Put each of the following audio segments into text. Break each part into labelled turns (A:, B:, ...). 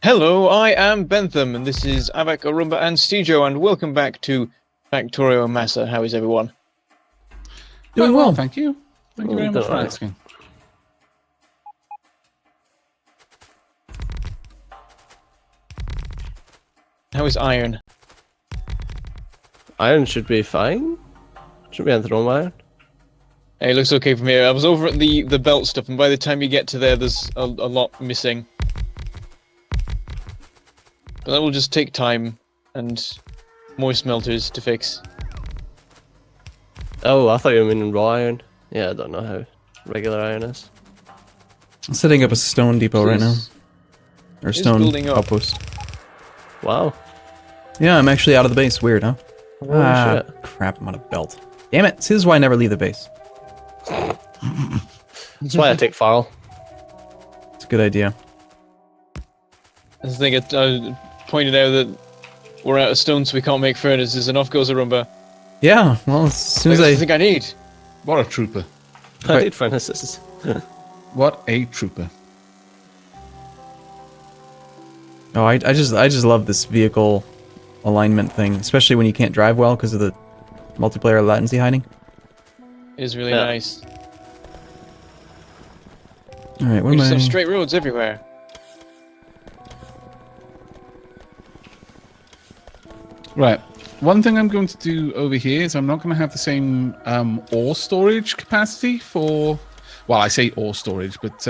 A: Hello, I am Bentham, and this is Avak, Arumba, and Stejo, and welcome back to Factorio MASA. How is everyone?
B: Doing well, thank you. Thank you very much for
C: right.
B: asking.
A: How is Iron?
C: Iron should be fine. Shouldn't be anything wrong with iron.
A: Hey, it looks okay from here. I was over at the belt stuff, and by the time you get to there, there's a lot missing. But that will just take time, and more smelters to fix.
C: Oh, I thought you were meaning raw iron. Yeah, I don't know how regular iron is.
D: I'm setting up a stone depot right now. Or stone
A: building up.
D: outpost.
C: Wow.
D: Yeah, I'm actually out of the base. Weird, huh?
C: Holy shit.
D: Crap, I'm on a belt. Damn it, this is why I never leave the base.
C: That's why I take Farl.
D: It's a good idea.
A: I think I pointed out that we're out of stone, so we can't make furnaces, and off goes Arumba.
D: Yeah, well, as soon as
A: That's
D: I...
A: the thing I need.
B: What a trooper.
C: I need furnaces.
B: What a trooper.
D: Oh, I just love this vehicle alignment thing, especially when you can't drive well because of the multiplayer latency hiding.
A: It is really
C: Yeah.
A: nice.
D: Alright,
A: We
D: what am
A: just
D: I...
A: have straight roads everywhere.
B: Right. One thing I'm going to do over here is I'm not going to have the same ore storage capacity for... Well, I say ore storage, but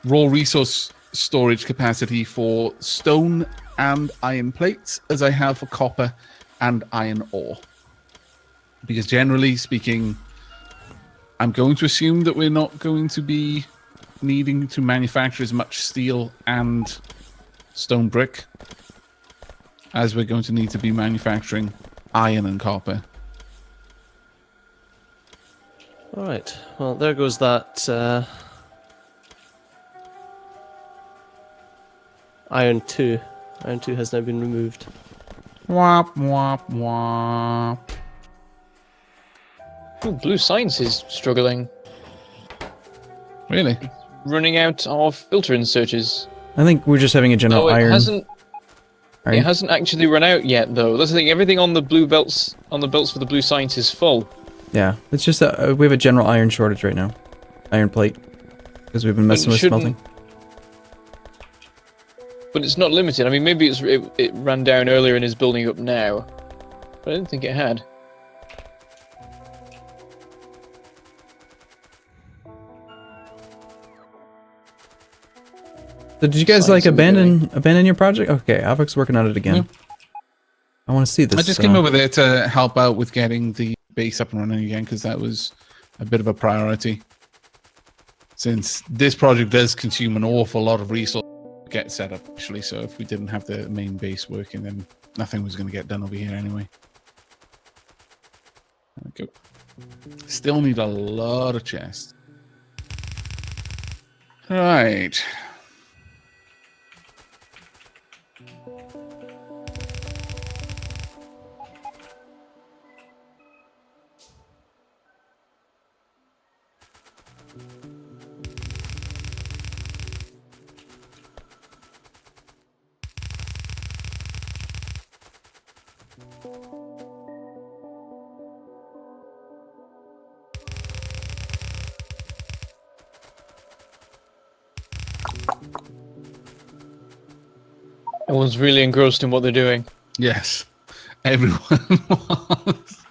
B: raw resource storage capacity for stone and iron plates as I have for copper and iron ore. Because generally speaking, I'm going to assume that we're not going to be needing to manufacture as much steel and stone brick as we're going to need to be manufacturing iron and copper.
C: Alright, well, there goes that Iron 2. Iron 2 has now been removed.
B: Wop, wop, wop.
A: Ooh, Blue Science is struggling.
B: Really?
A: Running out of filter inserters.
D: I think we're just having a general
A: No, it
D: iron...
A: hasn't.
D: iron-
A: It hasn't actually run out yet, though. That's the thing. Everything on the blue belts, on the belts for the Blue Science, is full.
D: Yeah, it's just we have a general iron shortage right now. Iron plate. Because we've been messing with smelting.
A: But it's not limited. I mean, maybe it ran down earlier and is building up now. But I didn't think it had.
D: So did you guys
A: Science
D: like
A: in the
D: abandon your project? Okay, Avoc's working on it again.
B: Yeah.
D: I want to see this.
B: I just came over there to help out with getting the base up and running again because that was a bit of a priority. Since this project does consume an awful lot of resources to get set up, actually, so if we didn't have the main base working, then nothing was going to get done over here anyway. There we go. Still need a lot of chests. Right.
A: Everyone's really engrossed in what they're doing.
B: Yes, everyone was.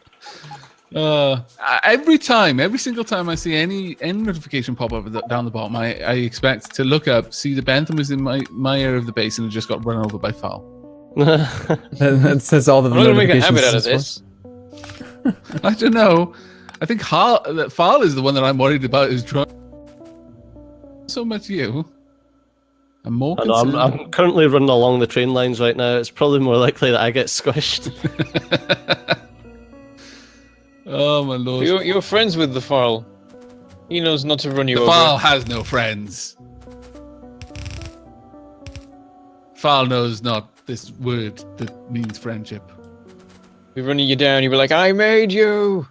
B: Every single time I see any notification pop up down the bottom, I expect to look up, see the Bentham was in my area of the base and it just got run over by Foul.
D: That says all the
A: I'm not gonna make a
D: notifications.
A: habit out of this.
B: I don't know. I think Foul is the one that I'm worried about. Is trying so much you. I'm more
C: I know,
B: concerned.
C: I'm currently running along the train lines right now. It's probably more likely that I get squished.
B: Oh my lord.
A: You're friends with the Farl. He knows not to run you
B: The
A: over.
B: Foul has no friends. Foul knows not this word that means friendship.
A: Be running you down. You'll be like, "I made you.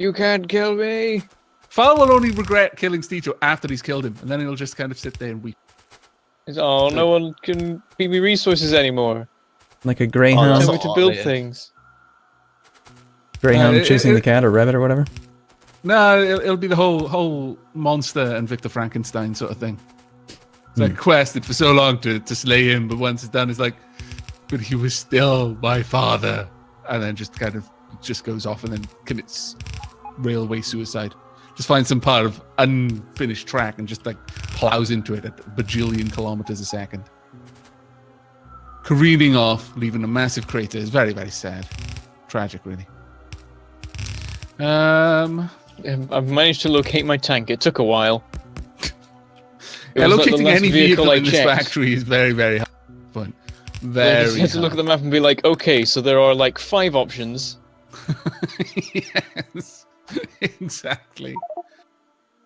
A: You can't kill me."
B: Foul will only regret killing Steecho after he's killed him, and then he'll just kind of sit there and weep.
A: Oh, no one can feed me resources anymore.
D: Like a
C: Oh,
D: greyhound,
C: that's
A: Tell
C: a
A: me to
C: lot,
A: build
C: mate.
A: things.
D: greyhound chasing the
B: it-
D: cat or rabbit or whatever.
B: No, it'll be the whole monster and Victor Frankenstein sort of thing. It's like quested for so long to slay him, but once it's done, it's like, but he was still my father, and then just kind of just goes off and then commits railway suicide. Just finds some part of unfinished track and just like plows into it at a bajillion kilometers a second, careening off, leaving a massive crater. It's very, very sad, tragic, really.
A: I've managed to locate my tank. It took a while. It
B: Yeah,
A: was like the
B: locating
A: last
B: any vehicle
A: I
B: in this
A: checked.
B: factory is very, very hard. Fun.
A: I
B: Very
A: just had to look at the map and be like, okay, so there are like 5 options.
B: Yes, exactly.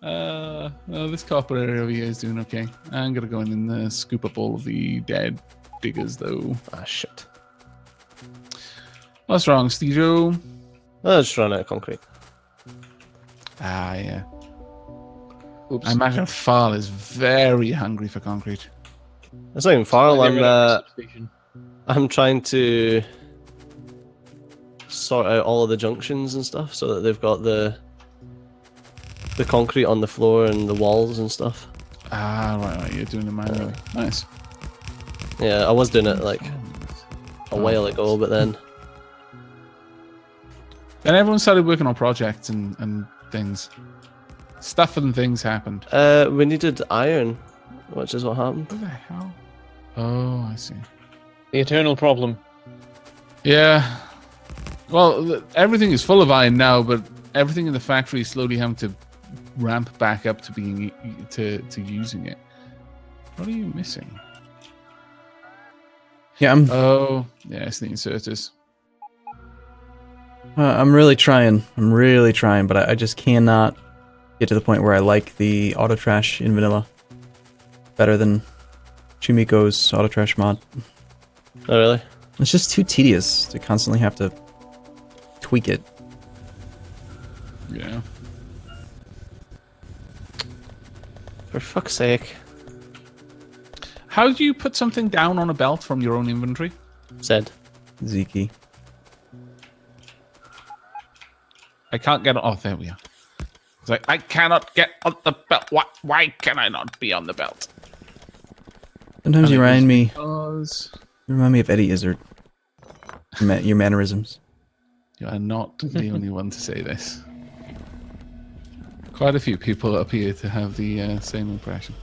B: Well, this copper area over here is doing okay. I'm gonna go in and scoop up all of the dead diggers, though.
C: Ah, shit.
B: What's wrong, Stejo?
C: I just ran out of concrete.
B: Ah, yeah.
A: Oops.
B: I imagine Fall is very hungry for concrete.
C: It's not even far.
A: I get rid of my substation.
C: I'm trying to sort out all of the junctions and stuff so that they've got the concrete on the floor and the walls and stuff.
B: Ah, right. You're doing it manually. Nice.
C: Yeah, I was doing it like a while ago, but then
B: Then everyone started working on projects and things. Stuff and things happened.
C: we needed iron, which is what happened.
B: What the hell? Oh, I see.
A: The eternal problem.
B: Yeah. Well, everything is full of iron now, but everything in the factory is slowly having to ramp back up to being to using it. What are you missing?
D: Yeah,
B: Oh, yeah, it's the inserters.
D: I'm really trying. I'm really trying, but I just cannot get to the point where I like the auto trash in vanilla better than Chumiko's auto trash mod.
C: Oh, really?
D: It's just too tedious to constantly have to tweak it.
B: Yeah.
C: For fuck's sake.
B: How do you put something down on a belt from your own inventory?
C: Said.
D: Ziki.
B: I can't get. Oh, there we are. It's like I cannot get on the belt. Why can I not be on the belt?
D: Sometimes you remind me.
B: Because
D: You remind me of Eddie Izzard. Your mannerisms.
B: you are not the only one to say this. Quite a few people up here to have the same impression.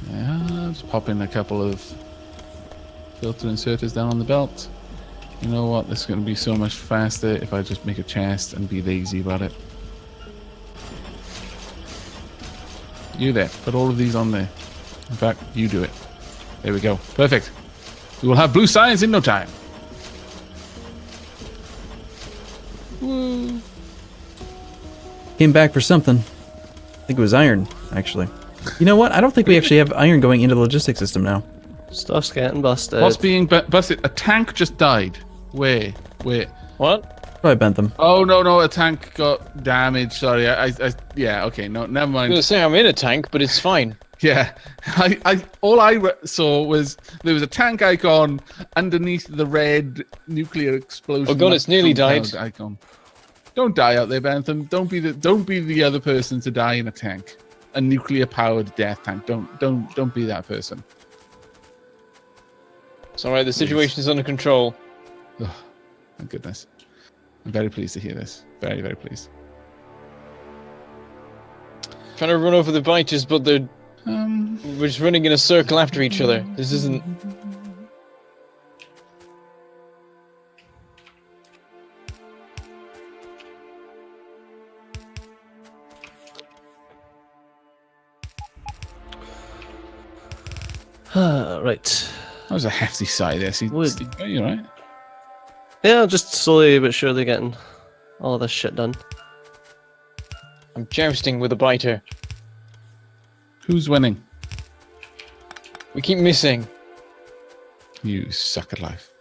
B: Yeah, just pop in a couple of filter inserters down on the belt. You know what? This is going to be so much faster if I just make a chest and be lazy about it. You there. Put all of these on there. In fact, you do it. There we go. Perfect. We will have blue science in no time. Woo.
D: Came back for something. I think it was iron, actually. You know what? I don't think we actually have iron going into the logistics system now.
C: Stuff's getting busted.
B: What's being busted? A tank just died. Wait.
A: What?
D: Probably Bentham.
B: Oh, no, a tank got damaged. Sorry, yeah, okay, no, never
A: I was
B: mind.
A: gonna say I'm in a tank, but it's fine.
B: Yeah, all I saw was there was a tank icon underneath the red nuclear explosion.
A: Oh god, it's nearly died.
B: Icon. Don't die out there, Bentham. Don't be the other person to die in a tank, a nuclear powered death tank. Don't be that person.
A: It's alright, the situation is under control.
B: Oh, thank goodness. I'm very pleased to hear this. Very, very pleased.
A: Trying to run over the biters, but they're we're just running in a circle after each other. This isn't.
C: Right.
B: That was a hefty sigh there. See,
C: Wood.
B: Steve, are you right?
C: Yeah, just slowly but surely getting all this shit done.
A: I'm jousting with a biter.
B: Who's winning?
A: We keep missing.
B: You suck at life.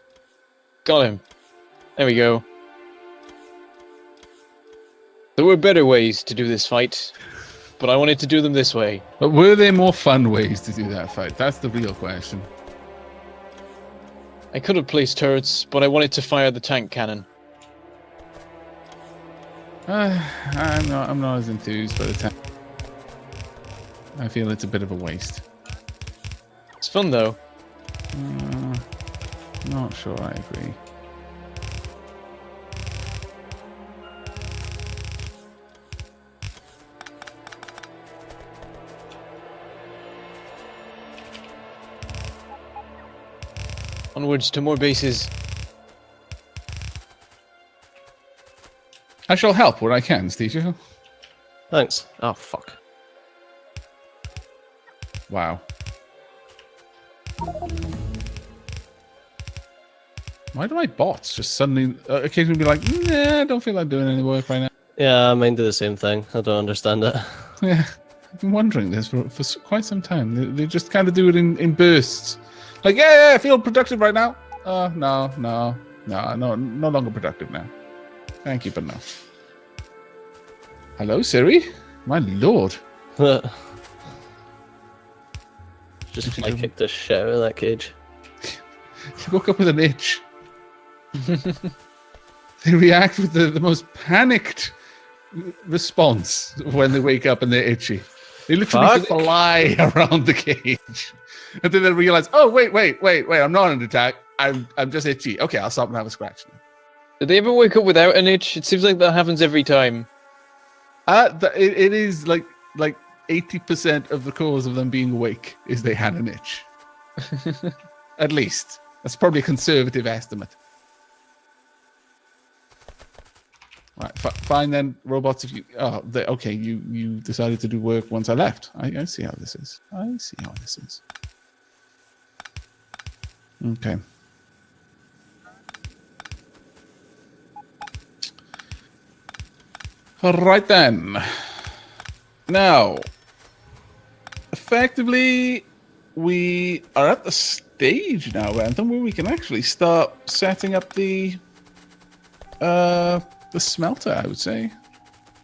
A: Got him. There we go. There were better ways to do this fight, but I wanted to do them this way.
B: But were there more fun ways to do that fight? That's the real question.
A: I could have placed turrets, but I wanted to fire the tank cannon.
B: I'm not as enthused by the tank. I feel it's a bit of a waste.
A: It's fun though.
B: Not sure I agree.
A: Onwards to more bases.
B: I shall help where I can, Steve.
C: Thanks. Oh, fuck.
B: Wow. Why do my bots just suddenly occasionally be like, nah, I don't feel like doing any work right now?
C: Yeah, mine do the same thing. I don't understand it.
B: Yeah, I've been wondering this for quite some time. They just kind of do it in bursts. Like, yeah, I feel productive right now. No, no longer productive now. Thank you, but no. Hello, Siri? My lord.
C: Just fly kicked the shit out of that cage.
B: She woke up with an itch. They react with the most panicked response when they wake up and they're itchy. They literally fly around the cage. And then they realize, oh, wait, I'm not under attack. I'm just itchy. Okay, I'll stop and have a scratch now.
A: Did they ever wake up without an itch? It seems like that happens every time.
B: It is like 80% of the cause of them being awake is they had an itch. At least. That's probably a conservative estimate. Right, fine then, robots. If you okay, you decided to do work once I left. I see how this is. Okay. All right then. Now, effectively, we are at the stage now, Anthem, where we can actually start setting up the smelter, I would say.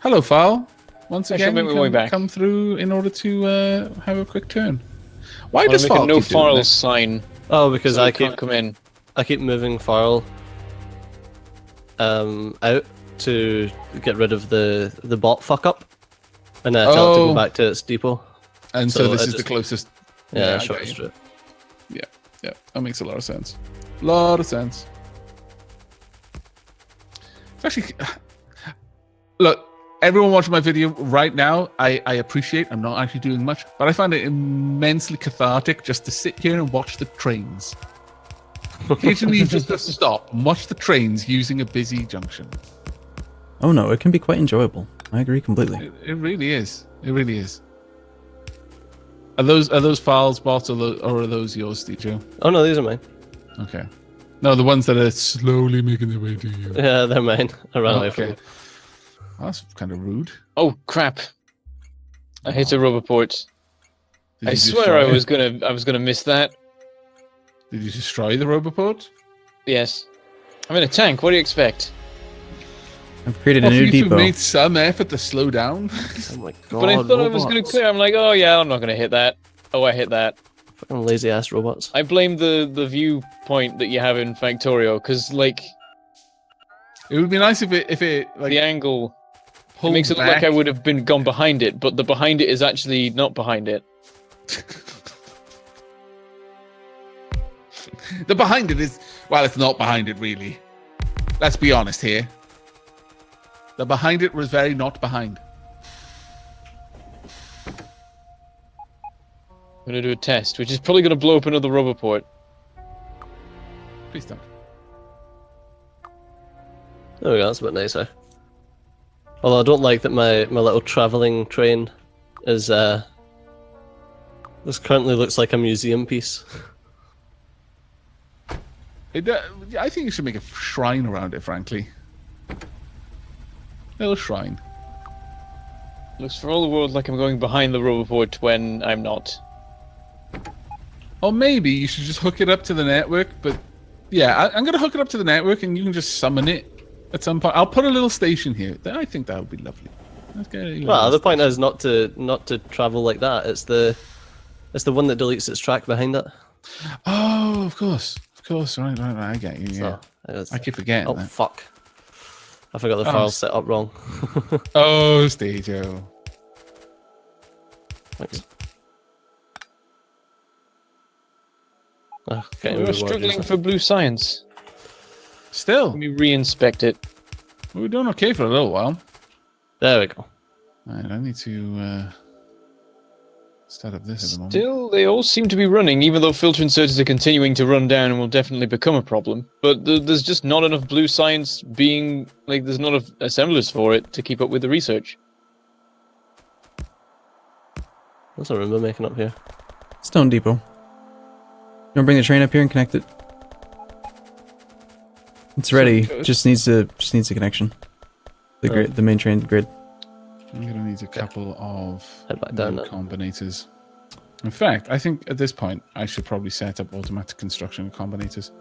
B: Hello, File. Once again, you come through in order to have a quick turn. Why does File
A: no
B: keep doing this?
A: sign?
C: Oh, because
A: so
C: I
A: can't come in.
C: I keep moving Farrell out to get rid of the bot fuck up, and then I tell it to go back to its depot.
B: And so this is the closest.
C: Yeah, shortest route.
B: Yeah, that makes a lot of sense. It's actually, look, everyone watching my video right now, I appreciate. I'm not actually doing much, but I find it immensely cathartic just to sit here and watch the trains. Occasionally, you just have to stop and watch the trains using a busy junction.
D: Oh no, it can be quite enjoyable. I agree completely.
B: It really is. It really is. Are those files bots or are those yours, Steve?
C: Oh no, these are mine.
B: Okay. No, the ones that are slowly making their way to you.
C: Yeah, they're mine. I ran away from them.
B: That's kind of rude.
A: Oh crap! I hit a rubber port. I swear I was gonna miss that.
B: Did you destroy the roboport?
A: Yes. I'm in a tank. What do you expect?
D: I've created a new depot.
B: You've made some effort to slow down.
C: Oh my god!
A: But I thought I was gonna clear. I'm like, oh yeah, I'm not gonna hit that. Oh, I hit that.
C: Fucking lazy ass robots.
A: I blame the viewpoint that you have in Factorio, because like
B: it would be nice if it like
A: the angle makes it look like I would have gone behind it, but the behind it is actually not behind it.
B: The behind it is, well, it's not behind it really. Let's be honest here. The behind it was very not behind.
A: I'm gonna do a test, which is probably gonna blow up another rubber port.
B: Please don't.
C: There we go, that's a bit nicer. Although I don't like that my little travelling train is this currently looks like a museum piece.
B: I think you should make a shrine around it, frankly. A little shrine.
A: Looks for all the world like I'm going behind the rubber port when I'm not.
B: Or maybe you should just hook it up to the network, but yeah, I'm going to hook it up to the network and you can just summon it at some point. I'll put a little station here. I think that would be lovely. Let's get it.
C: Well, the point is not to travel like that. It's the one that deletes its track behind it.
B: Oh, of course. Right. I get you. Yeah.
C: So
B: I keep forgetting
C: oh
B: that.
C: fuck! I forgot the file set up wrong.
B: Oh, Stajo.
C: Thanks. Oh, getting
A: We were
C: rewarded,
A: struggling
C: isn't it?
A: for blue science.
B: Still,
A: Let me re-inspect it.
B: we were doing okay for a little while.
C: There we go.
B: Right, I need to start up this at the moment.
A: Still, they all seem to be running, even though filter inserters are continuing to run down and will definitely become a problem. But there's just not enough blue science being... Like, there's not enough assemblers for it to keep up with the research.
C: What's Arumba making up here?
D: Stone Depot. You want to bring the train up here and connect it? It's ready.
B: good.
D: Just needs a connection. The grid, the main train grid.
B: I'm gonna need a couple of
C: Head back down
B: new
C: now.
B: combinators. In fact, I think at this point I should probably set up automatic construction of combinators.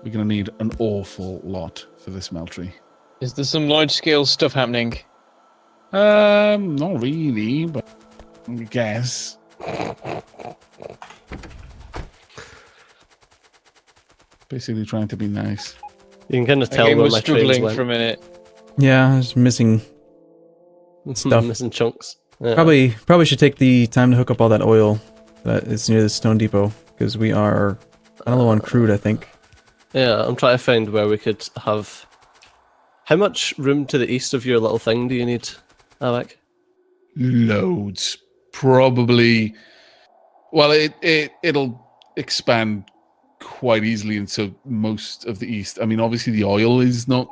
B: We're gonna need an awful lot for this smeltery.
A: Is there some large-scale stuff happening?
B: Not really, but I guess. Basically trying to be nice.
C: You can kind of tell
A: Okay,
C: where
A: we're
C: my trains
A: struggling
C: went.
A: for a minute.
D: Yeah, I was missing stuff.
C: Missing chunks. Yeah.
D: Probably should take the time to hook up all that oil that is near the Stone Depot, because we are low on crude, I think.
C: Yeah, I'm trying to find where we could have. How much room to the east of your little thing do you need, Avak?
B: Loads. Probably. Well, it'll expand quite easily into most of the east. I mean, obviously the oil is going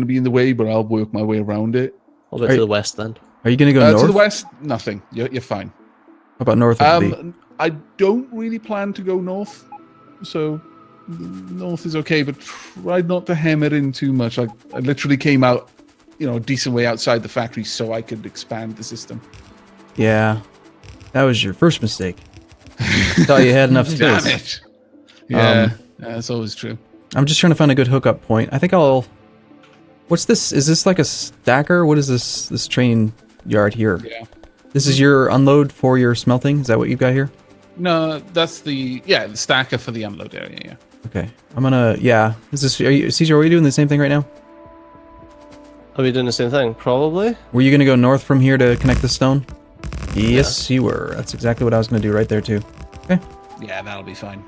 B: to be in the way, but I'll work my way around it.
C: I'll go
D: Are
C: to the west then.
D: Are you going to go north?
B: To the west, nothing. You're fine.
D: How about north of the...
B: I don't really plan to go north, so north is okay, but try not to hem it in too much. I literally came out, a decent way outside the factory so I could expand the system.
D: Yeah, that was your first mistake. Thought you had enough
B: Damn
D: space.
B: it! Yeah, that's always true.
D: I'm just trying to find a good hookup point. I think I'll... What's this? Is this like a stacker? What is this train yard here?
B: Yeah.
D: This is your unload for your smelting? Is that what you've got here?
B: No, that's the stacker for the unload area. Yeah.
D: Okay. I'm gonna... Yeah. Caesar, are you doing the same thing right now?
C: Are we doing the same thing? Probably.
D: Were you gonna go north from here to connect the stone? Yes, you were. That's exactly what I was gonna do right there too. Okay.
B: Yeah, that'll be fine.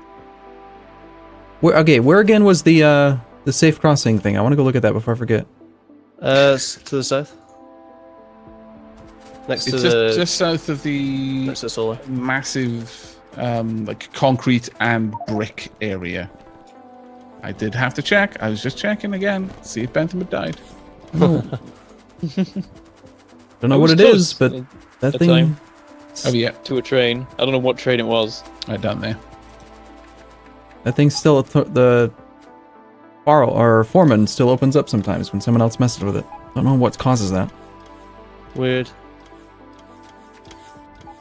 D: Where again was the safe crossing thing? I want to go look at that before I forget.
C: It's to the south. Next
B: It's
C: to
B: just south of the
C: next to solar.
B: massive, like concrete and brick area. I did have to check. I was just checking again, see if Bentham had died.
D: Oh. Don't know
A: It
D: what
A: was
D: it
A: close
D: is, but that
A: at
D: thing...
A: time.
B: Oh yeah,
A: To a train. I don't know what train it was.
B: right down there.
D: That thing still... The foreman still opens up sometimes when someone else messes with it. Don't know what causes that.
C: Weird.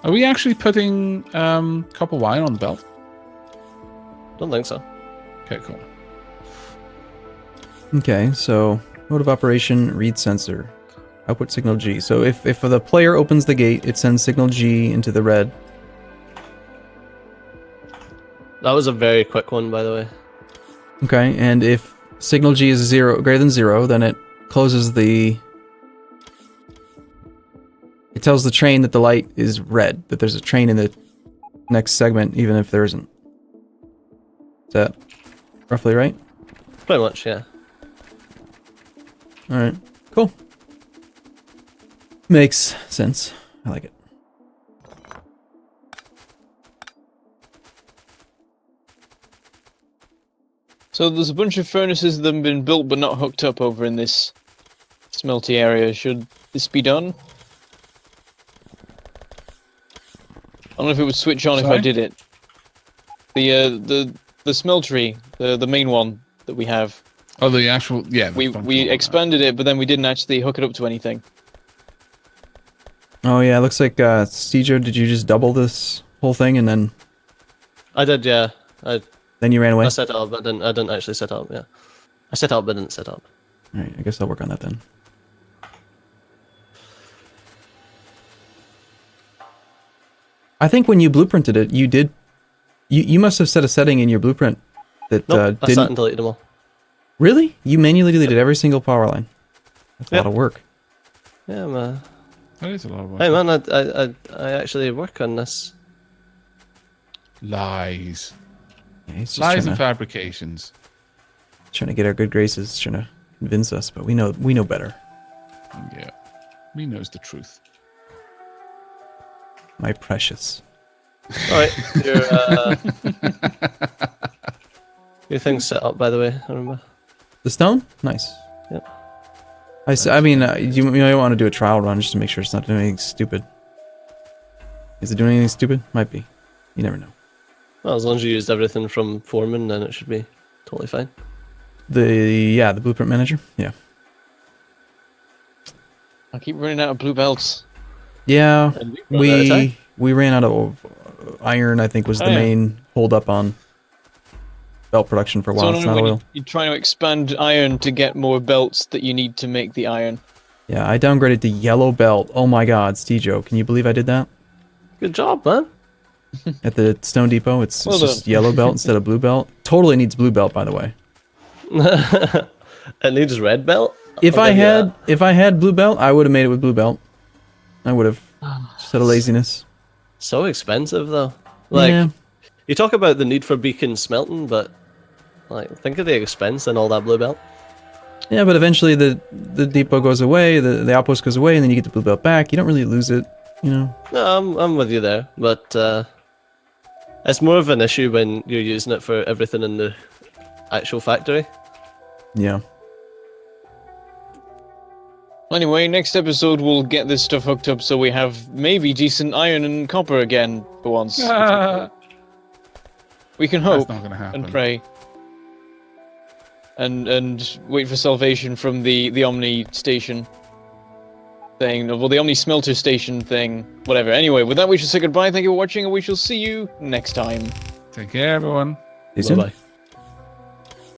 B: Are we actually putting copper wire on the belt?
C: Don't think so.
B: Okay, cool.
D: Okay, so mode of operation, read sensor. Output signal G. So if the player opens the gate, it sends signal G into the red.
C: That was a very quick one, by the way.
D: Okay, and if signal G is greater than 0, then it closes the... It tells the train that the light is red, that there's a train in the next segment, even if there isn't. Is that roughly right?
C: Pretty much, yeah.
D: Alright, cool. Makes sense. I like it.
A: So there's a bunch of furnaces that have been built but not hooked up over in this smelty area. Should this be done? I don't know if it would switch on if I
B: Sorry?
A: did it. The smeltery, the main one that we have.
B: Oh, the actual
A: We expanded it, but then we didn't actually hook it up to anything.
D: Oh yeah, it looks like, Stejo, did you just double this whole thing and then
C: I did, yeah.
D: then you ran away?
C: I set it up, but I didn't actually set up, yeah. I set up, but didn't set up.
D: Alright, I guess I'll work on that then. I think when you blueprinted it, you did. You must have set a setting in your blueprint that
C: Nope, I sat
D: didn't.
C: and deleted them all.
D: Really? You manually deleted every single power line. That's a
C: Yep.
D: lot of work.
C: Yeah, man.
B: That is a lot of work.
C: Hey, man, I actually work on this.
B: Lies.
D: Yeah, he's just
B: Lies
D: trying
B: and
D: to,
B: fabrications.
D: trying to get our good graces, trying to convince us, but we know better.
B: Yeah. He knows the truth.
D: My precious.
C: Alright, your thing's set up, by the way, Arumba.
D: The stone? Nice.
C: Yep.
D: I mean, you might want to do a trial run just to make sure it's not doing anything stupid. Is it doing anything stupid? Might be. You never know.
C: Well, as long as you used everything from Foreman, then it should be totally fine.
D: The blueprint manager? Yeah.
A: I keep running out of blue belts.
D: Yeah,
C: And we run out of time.
D: we ran out of iron, I think, was the
A: Oh, yeah.
D: main hold up on belt production for a while.
A: So
D: It's not
A: when
D: oil.
A: you're trying to expand iron to get more belts that you need to make the iron.
D: Yeah, I downgraded to yellow belt. Oh my god, Stejo, can you believe I did that?
C: Good job, man.
D: At the Stone Depot, it's
A: Well
D: just
A: done.
D: yellow belt instead of blue belt. Totally needs blue belt, by the way.
C: It needs red belt.
D: If
C: I'll
D: I
C: give you that.
D: had blue belt, I would have made it with blue belt. I would have. Just out of laziness.
C: So expensive though. Like
D: Yeah.
C: you talk about the need for beacon smelting, but like think of the expense and all that blue belt.
D: Yeah, but eventually the depot goes away, the outpost goes away, and then you get the blue belt back. You don't really lose it, you know.
C: No, I'm with you there, but it's more of an issue when you're using it for everything in the actual factory.
D: Yeah.
A: Anyway, next episode we'll get this stuff hooked up so we have maybe decent iron and copper again for once. We can
B: That's
A: hope
B: not going to happen.
A: and pray. And wait for salvation from the Omni station thing. Well, the Omni Smelter station thing. Whatever. Anyway, with that we shall say goodbye. Thank you for watching and we shall see you next time.
B: Take care, everyone.
D: See you soon.
C: Bye bye.